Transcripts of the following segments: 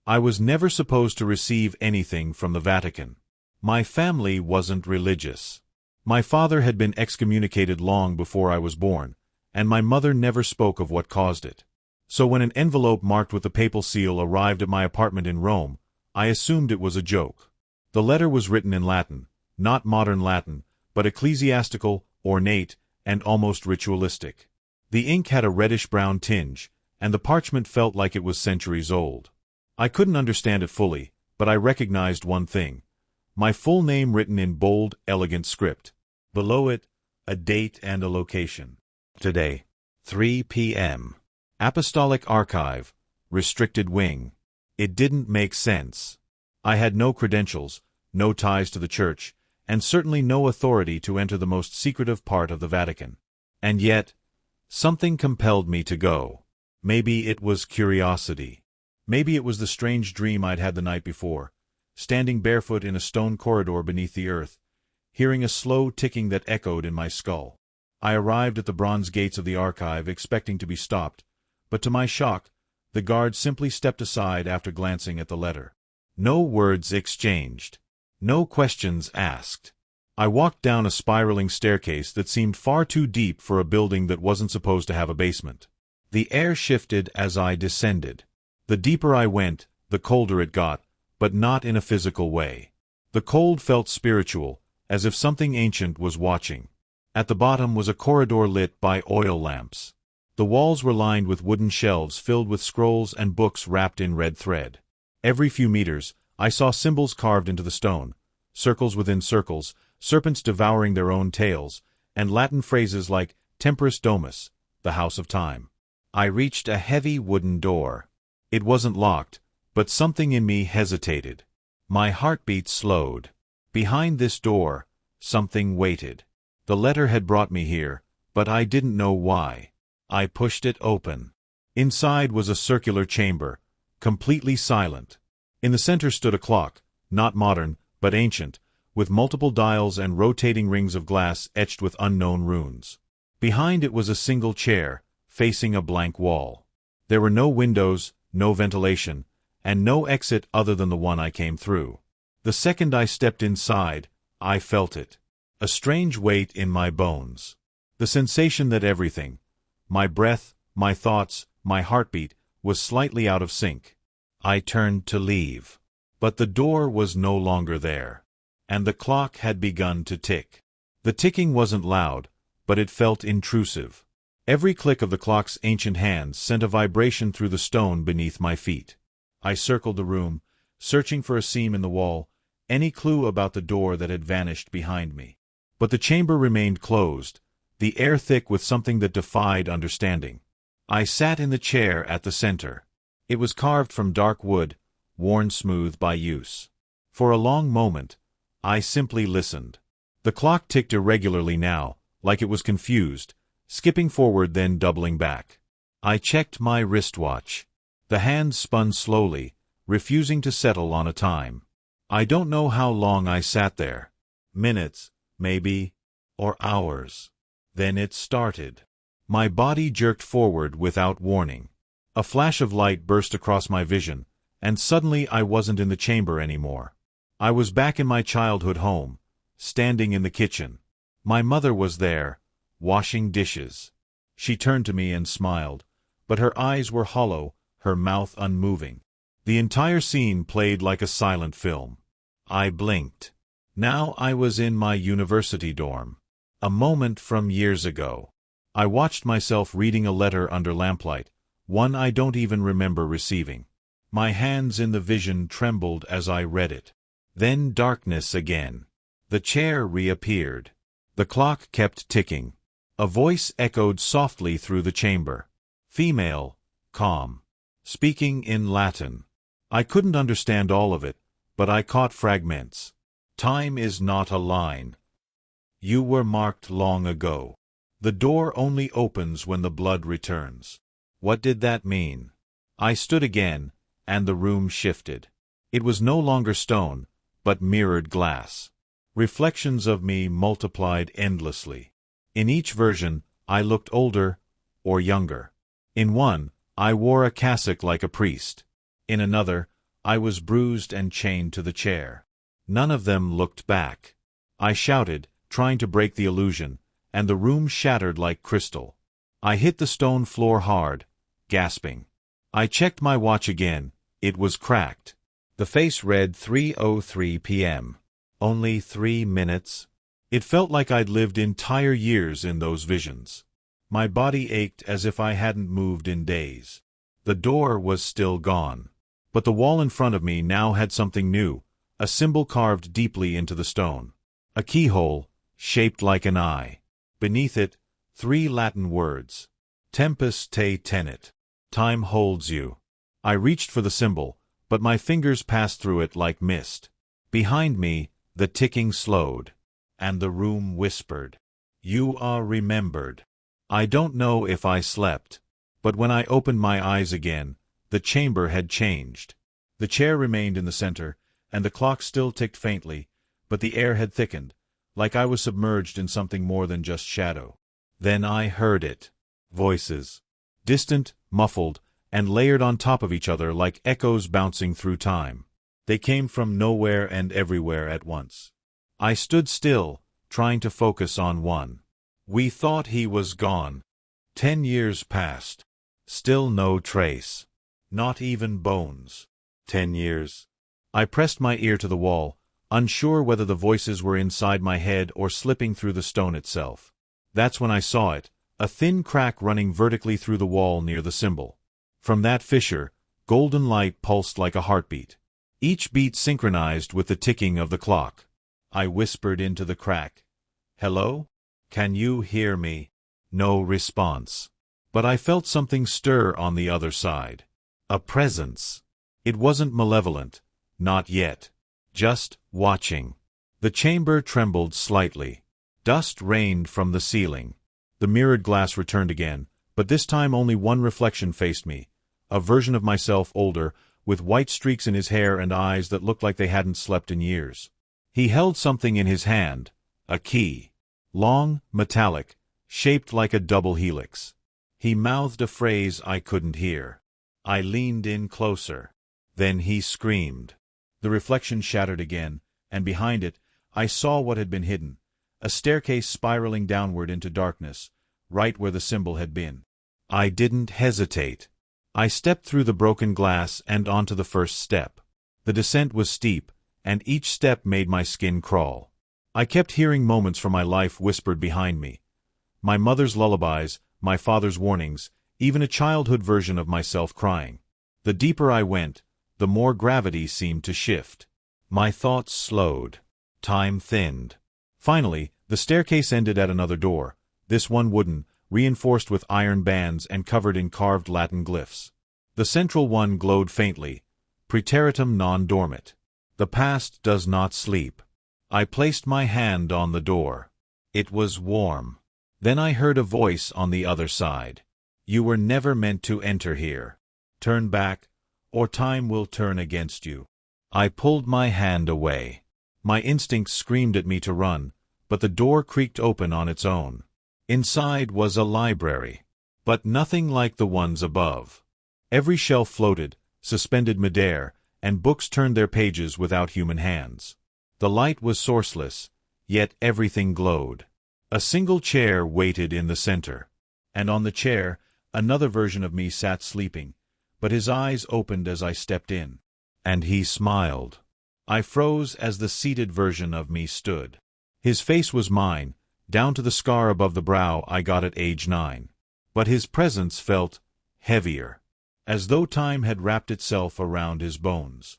I was never supposed to receive anything from the Vatican. My family wasn't religious. My father had been excommunicated long before I was born, and my mother never spoke of what caused it. So when an envelope marked with the papal seal arrived at my apartment in Rome, I assumed it was a joke. The letter was written in Latin, not modern Latin, but ecclesiastical, ornate, and almost ritualistic. The ink had a reddish-brown tinge, and the parchment felt like it was centuries old. I couldn't understand it fully, but I recognized one thing: my full name written in bold, elegant script. Below it, a date and a location. Today, 3 p.m. Apostolic Archive, Restricted Wing. It didn't make sense. I had no credentials, no ties to the church, and certainly no authority to enter the most secretive part of the Vatican. And yet, something compelled me to go. Maybe it was curiosity. Maybe it was the strange dream I'd had the night before, standing barefoot in a stone corridor beneath the earth, hearing a slow ticking that echoed in my skull. I arrived at the bronze gates of the archive expecting to be stopped, but to my shock, the guard simply stepped aside after glancing at the letter. No words exchanged. No questions asked. I walked down a spiraling staircase that seemed far too deep for a building that wasn't supposed to have a basement. The air shifted as I descended. The deeper I went, the colder it got, but not in a physical way. The cold felt spiritual, as if something ancient was watching. At the bottom was a corridor lit by oil lamps. The walls were lined with wooden shelves filled with scrolls and books wrapped in red thread. Every few meters, I saw symbols carved into the stone, circles within circles, serpents devouring their own tails, and Latin phrases like Temporis Domus, the house of time. I reached a heavy wooden door. It wasn't locked, but something in me hesitated. My heartbeat slowed. Behind this door, something waited. The letter had brought me here, but I didn't know why. I pushed it open. Inside was a circular chamber, completely silent. In the center stood a clock, not modern, but ancient, with multiple dials and rotating rings of glass etched with unknown runes. Behind it was a single chair, facing a blank wall. There were no windows, no ventilation, and no exit other than the one I came through. The second I stepped inside, I felt it. A strange weight in my bones. The sensation that everything, my breath, my thoughts, my heartbeat, was slightly out of sync. I turned to leave. But the door was no longer there. And the clock had begun to tick. The ticking wasn't loud, but it felt intrusive. Every click of the clock's ancient hands sent a vibration through the stone beneath my feet. I circled the room, searching for a seam in the wall, any clue about the door that had vanished behind me. But the chamber remained closed, the air thick with something that defied understanding. I sat in the chair at the center. It was carved from dark wood, worn smooth by use. For a long moment, I simply listened. The clock ticked irregularly now, like it was confused, skipping forward then doubling back. I checked my wristwatch. The hands spun slowly, refusing to settle on a time. I don't know how long I sat there. Minutes, maybe, or hours. Then it started. My body jerked forward without warning. A flash of light burst across my vision, and suddenly I wasn't in the chamber anymore. I was back in my childhood home, standing in the kitchen. My mother was there, washing dishes. She turned to me and smiled, but her eyes were hollow, her mouth unmoving. The entire scene played like a silent film. I blinked. Now I was in my university dorm. A moment from years ago. I watched myself reading a letter under lamplight, one I don't even remember receiving. My hands in the vision trembled as I read it. Then darkness again. The chair reappeared. The clock kept ticking. A voice echoed softly through the chamber. Female, calm. Speaking in Latin. I couldn't understand all of it, but I caught fragments. Time is not a line. You were marked long ago. The door only opens when the blood returns. What did that mean? I stood again, and the room shifted. It was no longer stone, but mirrored glass. Reflections of me multiplied endlessly. In each version, I looked older or younger. In one, I wore a cassock like a priest. In another, I was bruised and chained to the chair. None of them looked back. I shouted, trying to break the illusion, and the room shattered like crystal. I hit the stone floor hard, gasping. I checked my watch again. It was cracked. The face read 3:03 p.m. Only 3 minutes? It felt like I'd lived entire years in those visions. My body ached as if I hadn't moved in days. The door was still gone. But the wall in front of me now had something new, a symbol carved deeply into the stone. A keyhole, shaped like an eye. Beneath it, 3 Latin words. Tempus te tenet. Time holds you. I reached for the symbol, but my fingers passed through it like mist. Behind me, the ticking slowed, and the room whispered, "You are remembered." I don't know if I slept, but when I opened my eyes again, the chamber had changed. The chair remained in the center, and the clock still ticked faintly, but the air had thickened, like I was submerged in something more than just shadow. Then I heard it. Voices. Distant, muffled, and layered on top of each other like echoes bouncing through time. They came from nowhere and everywhere at once. I stood still, trying to focus on one. We thought he was gone. 10 years passed. Still no trace. Not even bones. 10 years. I pressed my ear to the wall, unsure whether the voices were inside my head or slipping through the stone itself. That's when I saw it, a thin crack running vertically through the wall near the symbol. From that fissure, golden light pulsed like a heartbeat. Each beat synchronized with the ticking of the clock. I whispered into the crack. "Hello? Can you hear me?" No response. But I felt something stir on the other side. A presence. It wasn't malevolent. Not yet. Just watching. The chamber trembled slightly. Dust rained from the ceiling. The mirrored glass returned again, but this time only one reflection faced me, a version of myself older, with white streaks in his hair and eyes that looked like they hadn't slept in years. He held something in his hand, a key. Long, metallic, shaped like a double helix. He mouthed a phrase I couldn't hear. I leaned in closer. Then he screamed. The reflection shattered again, and behind it, I saw what had been hidden, a staircase spiraling downward into darkness, right where the symbol had been. I didn't hesitate. I stepped through the broken glass and onto the first step. The descent was steep, and each step made my skin crawl. I kept hearing moments from my life whispered behind me. My mother's lullabies, my father's warnings, even a childhood version of myself crying. The deeper I went, the more gravity seemed to shift. My thoughts slowed. Time thinned. Finally, the staircase ended at another door, this one wooden, reinforced with iron bands and covered in carved Latin glyphs. The central one glowed faintly, Praeteritum non dormit. The past does not sleep. I placed my hand on the door. It was warm. Then I heard a voice on the other side. "You were never meant to enter here. Turn back, or time will turn against you." I pulled my hand away. My instincts screamed at me to run, but the door creaked open on its own. Inside was a library, but nothing like the ones above. Every shelf floated, suspended midair, and books turned their pages without human hands. The light was sourceless, yet everything glowed. A single chair waited in the center, and on the chair, another version of me sat sleeping, but his eyes opened as I stepped in. And he smiled. I froze as the seated version of me stood. His face was mine, down to the scar above the brow I got at age 9. But his presence felt heavier, as though time had wrapped itself around his bones.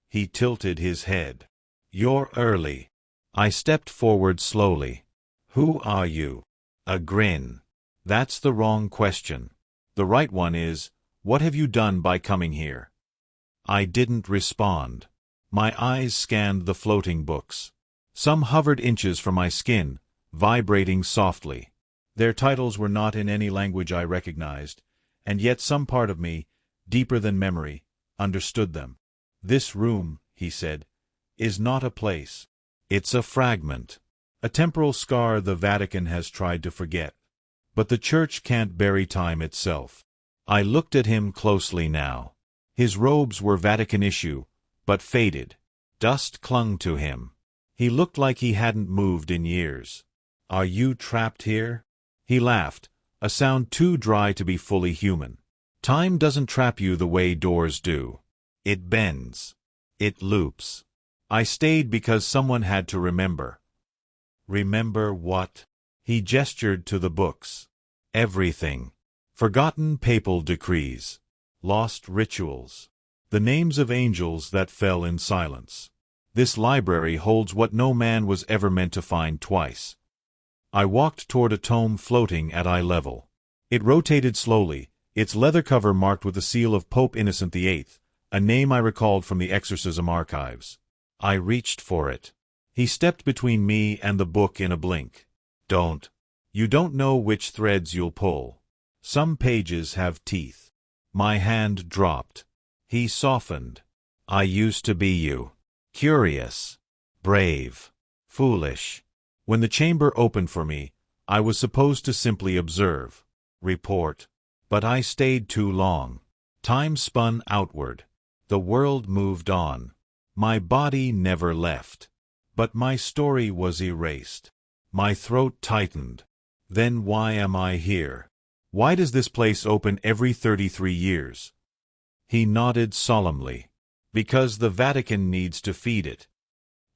He tilted his head. "You're early." I stepped forward slowly. "Who are you?" A grin. "That's the wrong question. The right one is, what have you done by coming here?" I didn't respond. My eyes scanned the floating books. Some hovered inches from my skin, vibrating softly. Their titles were not in any language I recognized, and yet some part of me, deeper than memory, understood them. "This room," he said, "is not a place. It's a fragment. A temporal scar the Vatican has tried to forget. But the Church can't bury time itself." I looked at him closely now. His robes were Vatican issue, but faded. Dust clung to him. He looked like he hadn't moved in years. "Are you trapped here?" He laughed, a sound too dry to be fully human. "Time doesn't trap you the way doors do. It bends. It loops. I stayed because someone had to remember." "Remember what?" He gestured to the books. "Everything. Forgotten papal decrees. Lost rituals. The names of angels that fell in silence. This library holds what no man was ever meant to find twice." I walked toward a tome floating at eye level. It rotated slowly, its leather cover marked with the seal of Pope Innocent VIII, a name I recalled from the exorcism archives. I reached for it. He stepped between me and the book in a blink. "Don't. You don't know which threads you'll pull. Some pages have teeth." My hand dropped. He softened. "I used to be you. Curious. Brave. Foolish. When the chamber opened for me, I was supposed to simply observe. Report. But I stayed too long. Time spun outward. The world moved on. My body never left. But my story was erased. My throat tightened. Then why am I here? Why does this place open every 33 years? He nodded solemnly. "Because the Vatican needs to feed it."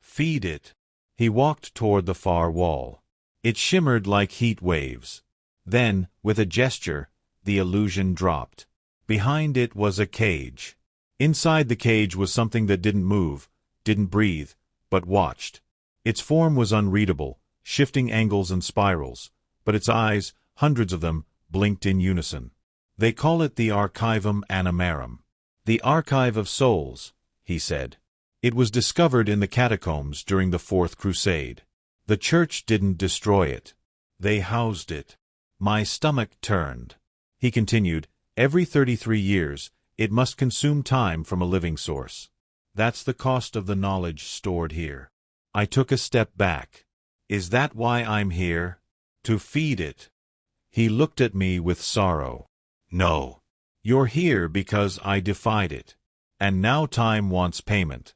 "Feed it." He walked toward the far wall. It shimmered like heat waves. Then, with a gesture, the illusion dropped. Behind it was a cage. Inside the cage was something that didn't move, didn't breathe, but watched. Its form was unreadable, shifting angles and spirals, but its eyes, hundreds of them, blinked in unison. "They call it the Archivum Animarum. The Archive of Souls," he said. "It was discovered in the catacombs during the Fourth Crusade. The Church didn't destroy it. They housed it." My stomach turned. He continued, "Every 33 years, it must consume time from a living source. That's the cost of the knowledge stored here." I took a step back. "Is that why I'm here? To feed it?" He looked at me with sorrow. "No. You're here because I defied it. And now time wants payment."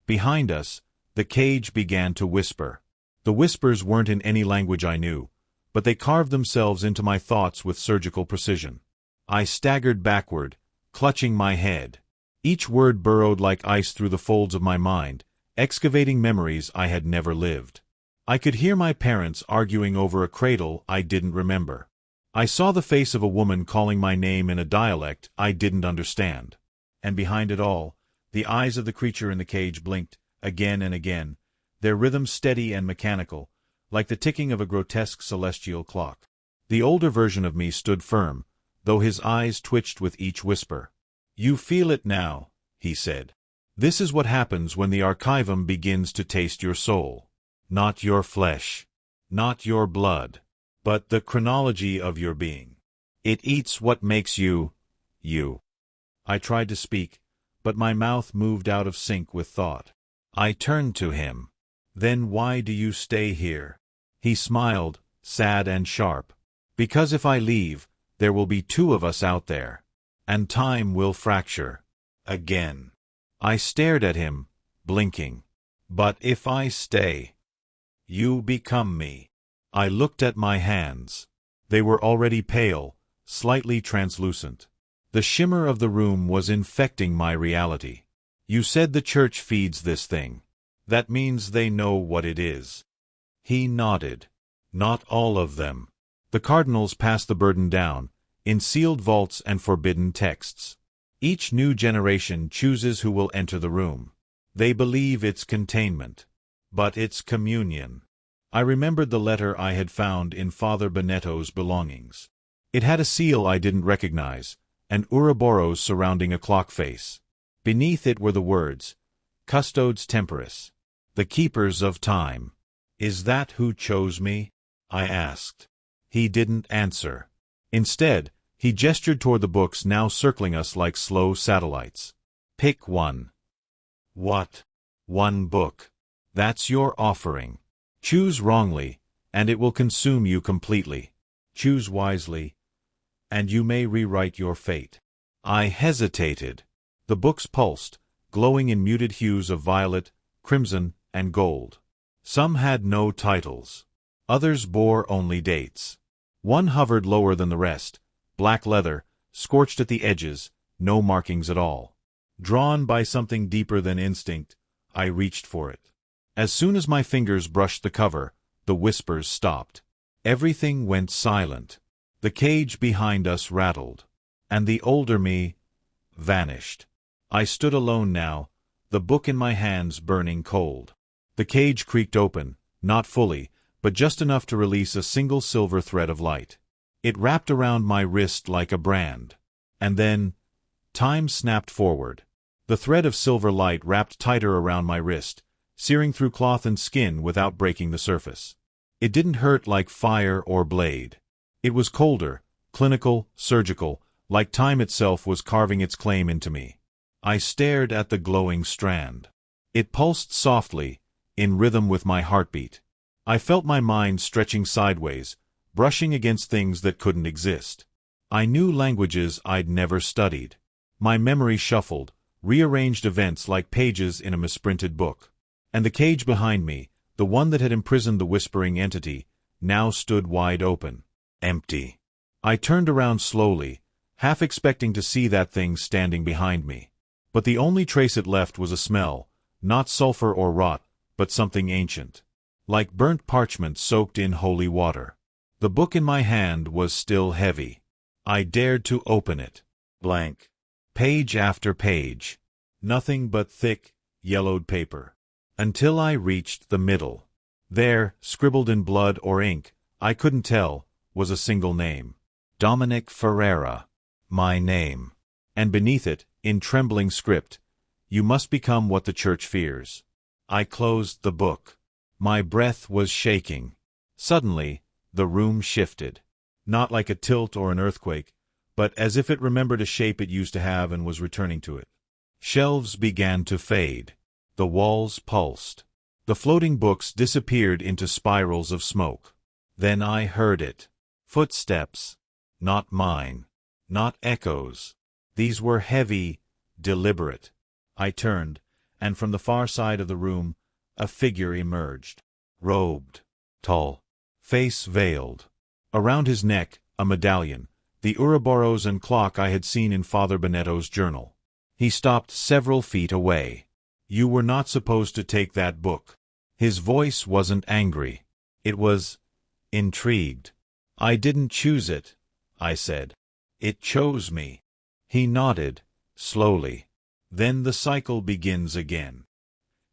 Behind us, the cage began to whisper. The whispers weren't in any language I knew, but they carved themselves into my thoughts with surgical precision. I staggered backward, clutching my head. Each word burrowed like ice through the folds of my mind, excavating memories I had never lived. I could hear my parents arguing over a cradle I didn't remember. I saw the face of a woman calling my name in a dialect I didn't understand. And behind it all, the eyes of the creature in the cage blinked, again and again, their rhythm steady and mechanical, like the ticking of a grotesque celestial clock. The older version of me stood firm, though his eyes twitched with each whisper. "You feel it now," he said. "This is what happens when the Archivum begins to taste your soul. Not your flesh, not your blood, but the chronology of your being. It eats what makes you, you." I tried to speak, but my mouth moved out of sync with thought. I turned to him. "Then why do you stay here?" He smiled, sad and sharp. "Because if I leave, there will be two of us out there. And time will fracture. Again." I stared at him, blinking. "But if I stay, you become me." I looked at my hands. They were already pale, slightly translucent. The shimmer of the room was infecting my reality. "You said the Church feeds this thing. That means they know what it is." He nodded. "Not all of them. The cardinals pass the burden down, in sealed vaults and forbidden texts. Each new generation chooses who will enter the room. They believe it's containment. But it's communion." I remembered the letter I had found in Father Benetto's belongings. It had a seal I didn't recognize, and Ouroboros surrounding a clock face. Beneath it were the words, "Custodes Temporis, the keepers of time." "Is that who chose me?" I asked. He didn't answer. Instead, he gestured toward the books now circling us like slow satellites. "Pick one." "What?" "One book. That's your offering. Choose wrongly, and it will consume you completely. Choose wisely, and you may rewrite your fate." I hesitated. The books pulsed, glowing in muted hues of violet, crimson, and gold. Some had no titles. Others bore only dates. One hovered lower than the rest, black leather, scorched at the edges, no markings at all. Drawn by something deeper than instinct, I reached for it. As soon as my fingers brushed the cover, the whispers stopped. Everything went silent. The cage behind us rattled. And the older me vanished. I stood alone now, the book in my hands burning cold. The cage creaked open, not fully, but just enough to release a single silver thread of light. It wrapped around my wrist like a brand. And then, time snapped forward. The thread of silver light wrapped tighter around my wrist, searing through cloth and skin without breaking the surface. It didn't hurt like fire or blade. It was colder, clinical, surgical, like time itself was carving its claim into me. I stared at the glowing strand. It pulsed softly, in rhythm with my heartbeat. I felt my mind stretching sideways, brushing against things that couldn't exist. I knew languages I'd never studied. My memory shuffled, rearranged events like pages in a misprinted book. And the cage behind me, the one that had imprisoned the whispering entity, now stood wide open. Empty. I turned around slowly, half expecting to see that thing standing behind me. But the only trace it left was a smell, not sulfur or rot, but something ancient. Like burnt parchment soaked in holy water. The book in my hand was still heavy. I dared to open it. Blank. Page after page. Nothing but thick, yellowed paper. Until I reached the middle. There, scribbled in blood or ink, I couldn't tell, was a single name. Dominic Ferreira. My name. And beneath it, in trembling script, "You must become what the Church fears." I closed the book. My breath was shaking. Suddenly, the room shifted. Not like a tilt or an earthquake, but as if it remembered a shape it used to have and was returning to it. Shelves began to fade. The walls pulsed. The floating books disappeared into spirals of smoke. Then I heard it. Footsteps. Not mine. Not echoes. These were heavy, deliberate. I turned, and from the far side of the room, a figure emerged. Robed. Tall. Face veiled. Around his neck, a medallion, the Ouroboros and clock I had seen in Father Benetto's journal. He stopped several feet away. "You were not supposed to take that book." His voice wasn't angry. It was intrigued. "I didn't choose it," I said. "It chose me." He nodded, slowly. Then the cycle begins again.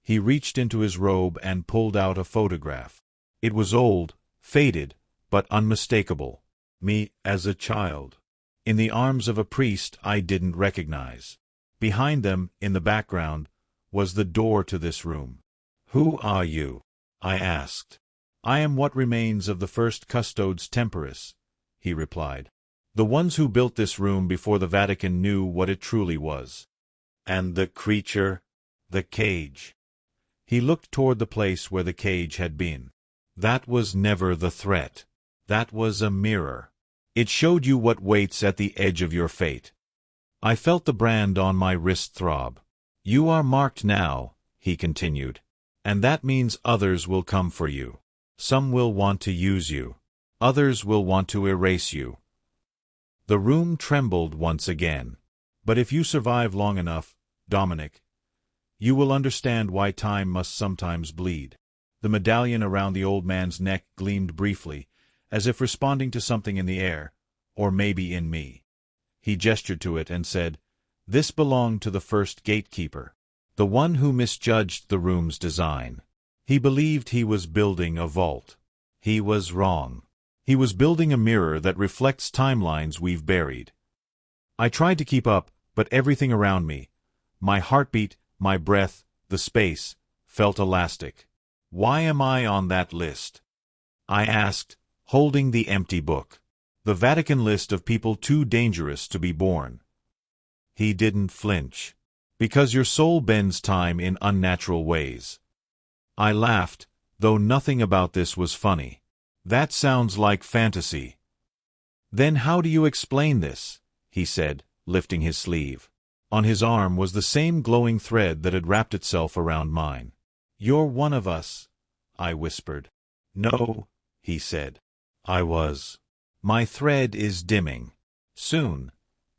He reached into his robe and pulled out a photograph. It was old, faded, but unmistakable. Me as a child. In the arms of a priest I didn't recognize. Behind them, in the background, was the door to this room. "Who are you?" I asked. "I am what remains of the first custodes temporis," he replied. "The ones who built this room before the Vatican knew what it truly was." "And the creature?" "The cage." He looked toward the place where the cage had been. "That was never the threat. That was a mirror. It showed you what waits at the edge of your fate." I felt the brand on my wrist throb. "You are marked now," he continued. "And that means others will come for you. Some will want to use you. Others will want to erase you." The room trembled once again. "But if you survive long enough, Dominic, you will understand why time must sometimes bleed." The medallion around the old man's neck gleamed briefly, as if responding to something in the air, or maybe in me. He gestured to it and said, "This belonged to the first gatekeeper, the one who misjudged the room's design. He believed he was building a vault. He was wrong. He was building a mirror that reflects timelines we've buried." I tried to keep up, but everything around me, my heartbeat, my breath, the space, felt elastic. "Why am I on that list?" I asked, holding the empty book. "The Vatican list of people too dangerous to be born." He didn't flinch. "Because your soul bends time in unnatural ways." I laughed, though nothing about this was funny. "That sounds like fantasy." "Then how do you explain this?" he said, lifting his sleeve. On his arm was the same glowing thread that had wrapped itself around mine. "You're one of us," I whispered. "No," he said. "I was. My thread is dimming. Soon,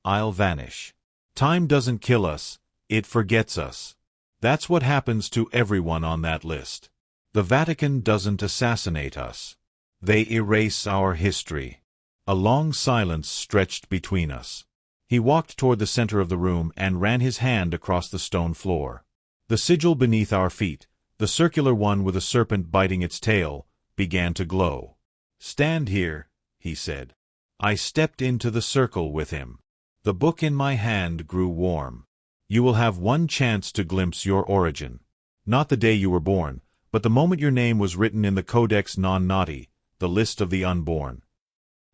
I'll vanish. Time doesn't kill us, it forgets us. That's what happens to everyone on that list. The Vatican doesn't assassinate us. They erase our history." A long silence stretched between us. He walked toward the center of the room and ran his hand across the stone floor. The sigil beneath our feet, the circular one with a serpent biting its tail, began to glow. "Stand here," he said. I stepped into the circle with him. The book in my hand grew warm. "You will have one chance to glimpse your origin. Not the day you were born, but the moment your name was written in the Codex Non Nati, the list of the unborn."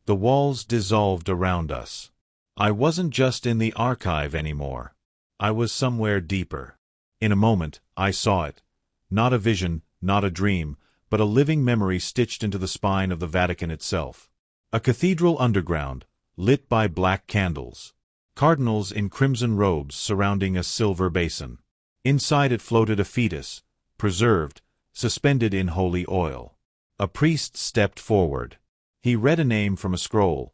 The walls dissolved around us. I wasn't just in the archive anymore. I was somewhere deeper. In a moment, I saw it. Not a vision, not a dream, but a living memory stitched into the spine of the Vatican itself. A cathedral underground, lit by black candles. Cardinals in crimson robes surrounding a silver basin. Inside it floated a fetus, preserved, suspended in holy oil. A priest stepped forward. He read a name from a scroll,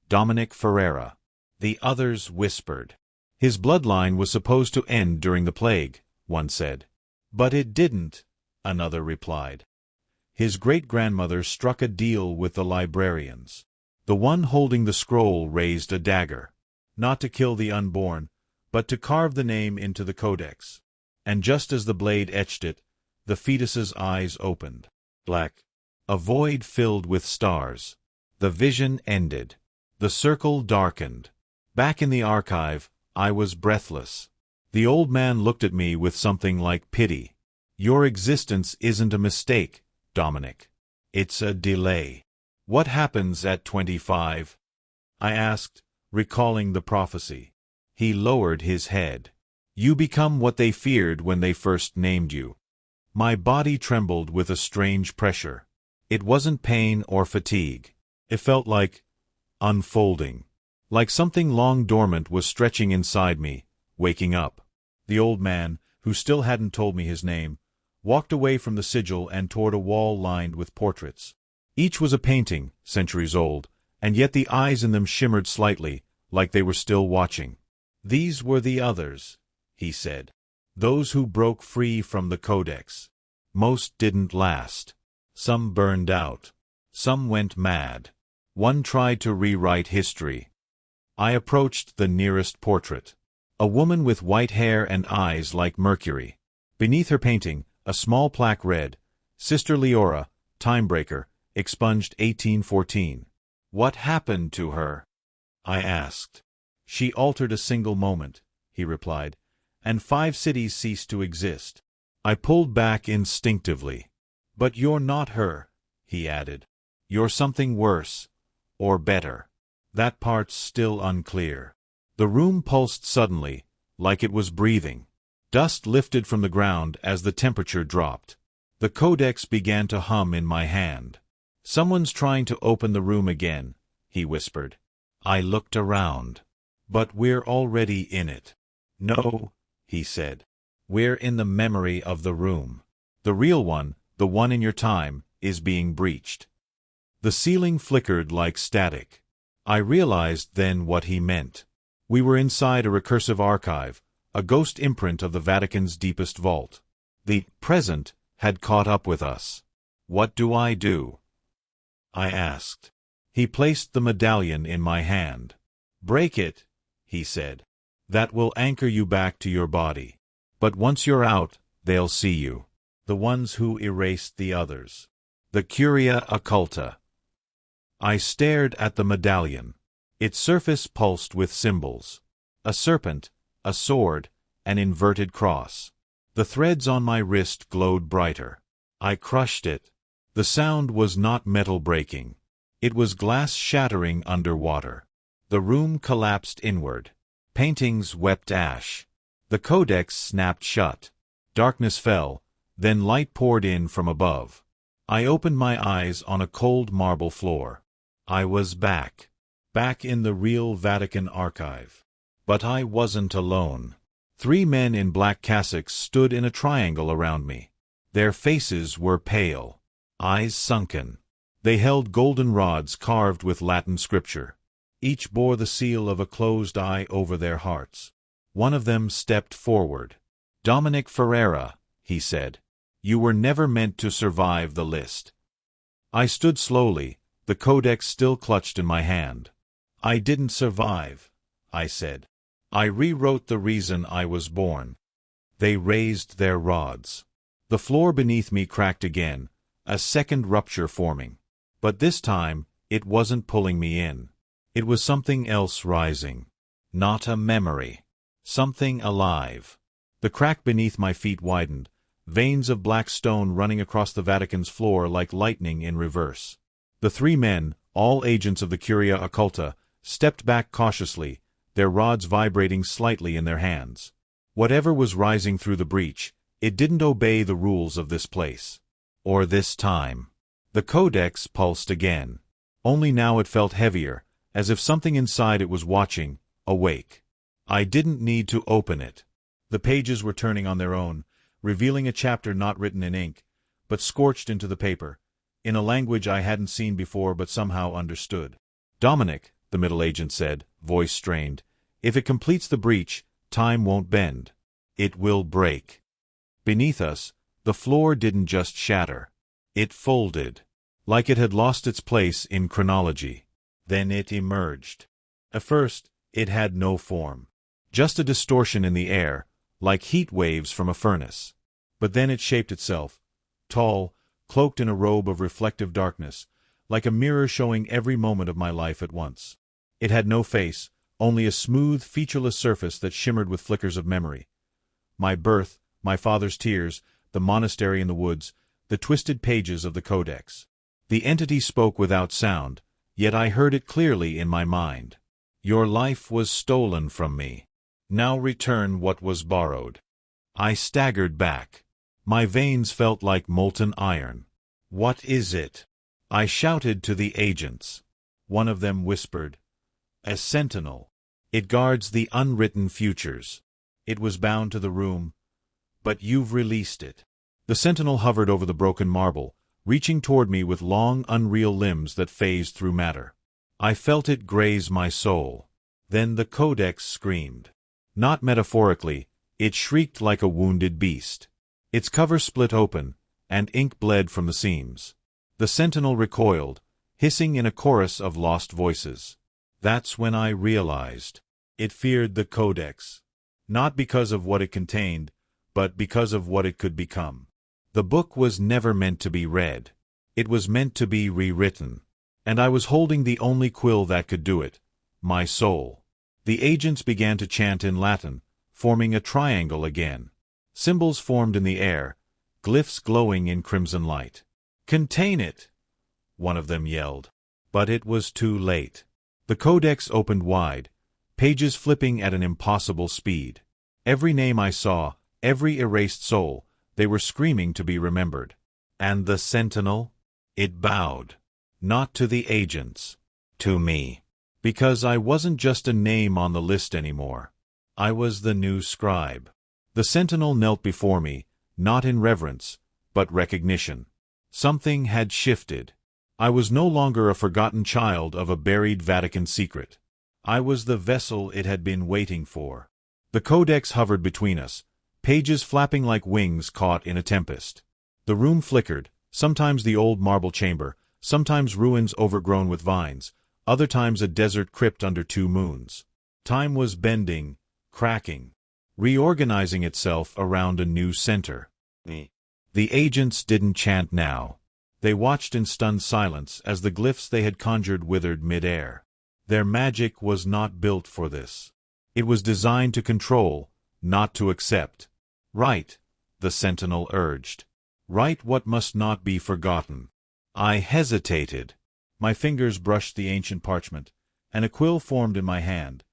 Dominic Ferreira. The others whispered. "His bloodline was supposed to end during the plague," one said. "But it didn't," another replied. His great-grandmother struck a deal with the librarians. The one holding the scroll raised a dagger. Not to kill the unborn, but to carve the name into the codex. And just as the blade etched it, the fetus's eyes opened. Black. A void filled with stars. The vision ended. The circle darkened. Back in the archive, I was breathless. The old man looked at me with something like pity. "Your existence isn't a mistake, Dominic. It's a delay." "What happens at 25? I asked, recalling the prophecy. He lowered his head. "You become what they feared when they first named you." My body trembled with a strange pressure. It wasn't pain or fatigue. It felt like unfolding. Like something long dormant was stretching inside me, waking up. The old man, who still hadn't told me his name, walked away from the sigil and toward a wall lined with portraits. Each was a painting, centuries old, and yet the eyes in them shimmered slightly, like they were still watching. "These were the others," he said. "Those who broke free from the Codex. Most didn't last. Some burned out. Some went mad. One tried to rewrite history." I approached the nearest portrait. A woman with white hair and eyes like mercury. Beneath her painting, a small plaque read, "Sister Leora, Timebreaker, expunged 1814. "What happened to her?" I asked. "She altered a single moment," he replied, "and 5 cities ceased to exist." I pulled back instinctively. "But you're not her," he added. "You're something worse, or better. That part's still unclear." The room pulsed suddenly, like it was breathing. Dust lifted from the ground as the temperature dropped. The codex began to hum in my hand. "Someone's trying to open the room again," he whispered. I looked around. "But we're already in it." "No," he said. "We're in the memory of the room. The real one, the one in your time, is being breached." The ceiling flickered like static. I realized then what he meant. We were inside a recursive archive, a ghost imprint of the Vatican's deepest vault. The present had caught up with us. "What do I do?" I asked. He placed the medallion in my hand. "Break it," he said. "That will anchor you back to your body. But once you're out, they'll see you. The ones who erased the others. The Curia Occulta." I stared at the medallion. Its surface pulsed with symbols. A serpent, a sword, an inverted cross. The threads on my wrist glowed brighter. I crushed it. The sound was not metal breaking. It was glass shattering underwater. The room collapsed inward. Paintings wept ash. The codex snapped shut. Darkness fell, then light poured in from above. I opened my eyes on a cold marble floor. I was back. Back in the real Vatican archive. But I wasn't alone. 3 men in black cassocks stood in a triangle around me. Their faces were pale, eyes sunken. They held golden rods carved with Latin scripture. Each bore the seal of a closed eye over their hearts. One of them stepped forward. "Dominic Ferreira," he said, "you were never meant to survive the list." I stood slowly, the codex still clutched in my hand. "I didn't survive," I said. "I rewrote the reason I was born." They raised their rods. The floor beneath me cracked again, a second rupture forming. But this time, it wasn't pulling me in. It was something else rising. Not a memory. Something alive. The crack beneath my feet widened, veins of black stone running across the Vatican's floor like lightning in reverse. The 3 men, all agents of the Curia Occulta, stepped back cautiously, their rods vibrating slightly in their hands. Whatever was rising through the breach, it didn't obey the rules of this place. Or this time. The codex pulsed again. Only now it felt heavier, as if something inside it was watching, awake. I didn't need to open it. The pages were turning on their own, revealing a chapter not written in ink, but scorched into the paper, in a language I hadn't seen before but somehow understood. "Dominic," the middle agent said, voice strained, "if it completes the breach, time won't bend. It will break." Beneath us, the floor didn't just shatter. It folded, like it had lost its place in chronology. Then it emerged. At first, it had no form. Just a distortion in the air, like heat waves from a furnace. But then it shaped itself, tall, cloaked in a robe of reflective darkness, like a mirror showing every moment of my life at once. It had no face, only a smooth, featureless surface that shimmered with flickers of memory. My birth, my father's tears, the monastery in the woods, the twisted pages of the codex. The entity spoke without sound, yet I heard it clearly in my mind. "Your life was stolen from me. Now return what was borrowed." I staggered back. My veins felt like molten iron. "What is it?" I shouted to the agents. One of them whispered, "A sentinel. It guards the unwritten futures. It was bound to the room, but you've released it." The sentinel hovered over the broken marble, reaching toward me with long, unreal limbs that phased through matter. I felt it graze my soul. Then the codex screamed. Not metaphorically, it shrieked like a wounded beast. Its cover split open, and ink bled from the seams. The sentinel recoiled, hissing in a chorus of lost voices. That's when I realized. It feared the codex. Not because of what it contained, but because of what it could become. The book was never meant to be read. It was meant to be rewritten. And I was holding the only quill that could do it, my soul. The agents began to chant in Latin, forming a triangle again. Symbols formed in the air, glyphs glowing in crimson light. "Contain it!" one of them yelled. But it was too late. The codex opened wide, pages flipping at an impossible speed. Every name I saw, every erased soul, they were screaming to be remembered. And the sentinel? It bowed. Not to the agents. To me. Because I wasn't just a name on the list anymore. I was the new scribe. The sentinel knelt before me, not in reverence, but recognition. Something had shifted. I was no longer a forgotten child of a buried Vatican secret. I was the vessel it had been waiting for. The codex hovered between us, pages flapping like wings caught in a tempest. The room flickered, sometimes the old marble chamber, sometimes ruins overgrown with vines, other times a desert crypt under 2 moons. Time was bending, cracking, reorganizing itself around a new center. The agents didn't chant now. They watched in stunned silence as the glyphs they had conjured withered mid-air. Their magic was not built for this. It was designed to control, not to accept. "Write," the sentinel urged. "Write what must not be forgotten." I hesitated. My fingers brushed the ancient parchment, and a quill formed in my hand,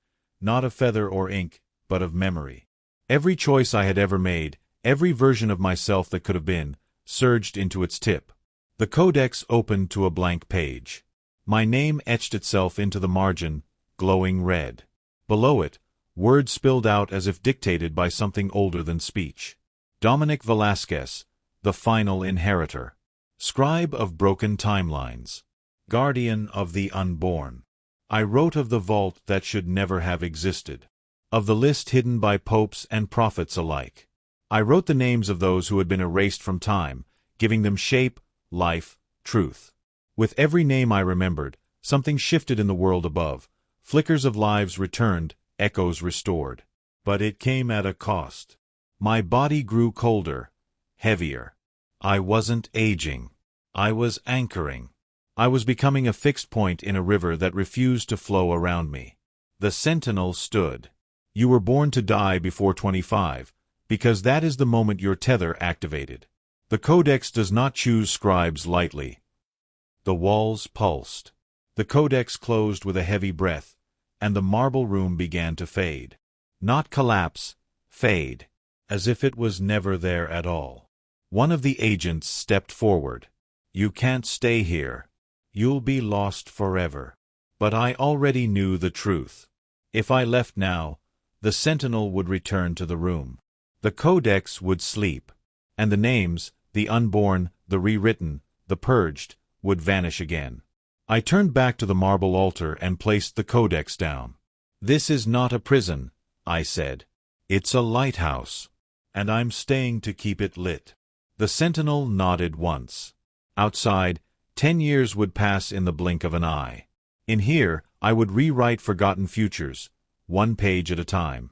not of feather or ink, but of memory. Every choice I had ever made, every version of myself that could have been, surged into its tip. The codex opened to a blank page. My name etched itself into the margin, glowing red. Below it, Words spilled out as if dictated by something older than speech. Dominic Velasquez, the final inheritor. Scribe of broken timelines. Guardian of the unborn. I wrote of the vault that should never have existed. Of the list hidden by popes and prophets alike. I wrote the names of those who had been erased from time, giving them shape, life, truth. With every name I remembered, something shifted in the world above. Flickers of lives returned, echoes restored. But it came at a cost. My body grew colder, heavier. I wasn't aging. I was anchoring. I was becoming a fixed point in a river that refused to flow around me. The sentinel stood. You were born to die before 25, because that is the moment your tether activated. The codex does not choose scribes lightly. The walls pulsed. The codex closed with a heavy breath, and the marble room began to fade. Not collapse, fade, as if it was never there at all. One of the agents stepped forward. You can't stay here. You'll be lost forever. But I already knew the truth. If I left now, the sentinel would return to the room. The codex would sleep, and the names, the unborn, the rewritten, the purged, would vanish again. I turned back to the marble altar and placed the codex down. This is not a prison, I said. It's a lighthouse, and I'm staying to keep it lit. The sentinel nodded once. Outside, 10 years would pass in the blink of an eye. In here, I would rewrite forgotten futures, one page at a time.